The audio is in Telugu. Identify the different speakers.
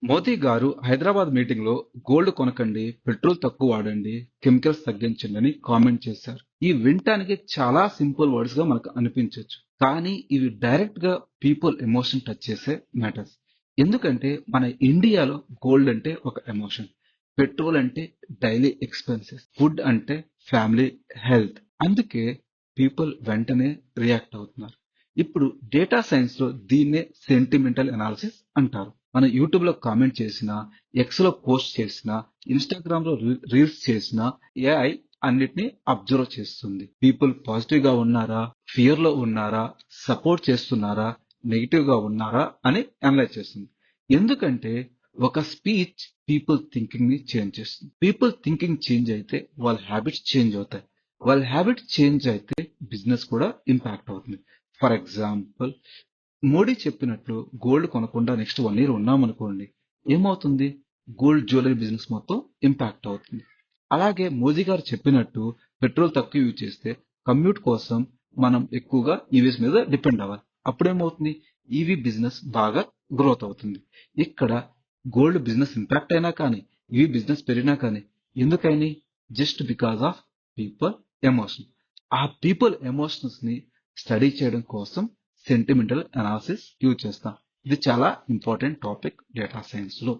Speaker 1: మోదీ గారు హైదరాబాద్ మీటింగ్ లో గోల్డ్ కొనకండి, పెట్రోల్ తక్కువ వాడండి, కెమికల్స్ తగ్గించండి అని కామెంట్ చేశారు. ఈ వినటానికి చాలా సింపుల్ వర్డ్స్ గా మనకు అనిపించవచ్చు, కానీ ఇవి డైరెక్ట్ గా పీపుల్ ఎమోషన్ టచ్ చేసే మ్యాటర్స్. ఎందుకంటే మన ఇండియాలో గోల్డ్ అంటే ఒక ఎమోషన్, పెట్రోల్ అంటే డైలీ ఎక్స్పెన్సెస్, ఫుడ్ అంటే ఫ్యామిలీ హెల్త్. అందుకే పీపుల్ వెంటనే రియాక్ట్ అవుతున్నారు. ఇప్పుడు డేటా సైన్స్ లో దీన్నే సెంటిమెంటల్ అనాలిసిస్ అంటారు. మన యూట్యూబ్ లో కామెంట్ చేసినా, ఎక్స్ లో పోస్ట్ చేసినా, ఇన్స్టాగ్రామ్ లో రీల్స్ చేసినా ఏఐ అన్నిటిని అబ్జర్వ్ చేస్తుంది. పీపుల్ పాజిటివ్ గా ఉన్నారా, ఫియర్ లో ఉన్నారా, సపోర్ట్ చేస్తున్నారా, నెగిటివ్ గా ఉన్నారా అని అనలైజ్ చేస్తుంది. ఎందుకంటే ఒక స్పీచ్ పీపుల్ థింకింగ్ ని చేంజ్ చేస్తుంది. పీపుల్ థింకింగ్ చేంజ్ అయితే వాళ్ళ హ్యాబిట్స్ చేంజ్ అవుతాయి. వాళ్ళ హ్యాబిట్ చేంజ్ అయితే బిజినెస్ కూడా ఇంపాక్ట్ అవుతుంది. ఫర్ ఎగ్జాంపుల్, మోడీ చెప్పినట్లు గోల్డ్ కొనకుండా నెక్స్ట్ 1 year ఉన్నామనుకోండి, ఏమవుతుంది? గోల్డ్ జ్యువెలరీ బిజినెస్ మొత్తం ఇంపాక్ట్ అవుతుంది. అలాగే మోదీ గారు చెప్పినట్టు పెట్రోల్ తక్కువ యూజ్ చేస్తే కమ్యూట్ కోసం మనం ఎక్కువగా ఈవీస్ మీద డిపెండ్ అవ్వాలి. అప్పుడేమవుతుంది? ఈవీ బిజినెస్ బాగా గ్రోత్ అవుతుంది. ఇక్కడ గోల్డ్ బిజినెస్ ఇంపాక్ట్ అయినా కానీ, ఈవీ బిజినెస్ పెరిగినా కానీ, ఎందుకని? Just because of people emotion. ఆ పీపుల్ ఎమోషన్స్ ని స్టడీ చేయడం కోసం సెంటిమెంటల్ అనాలిసిస్ యూజ్ చేస్తాం. ఇది చాలా ఇంపార్టెంట్ టాపిక్ డేటా సైన్స్ లో.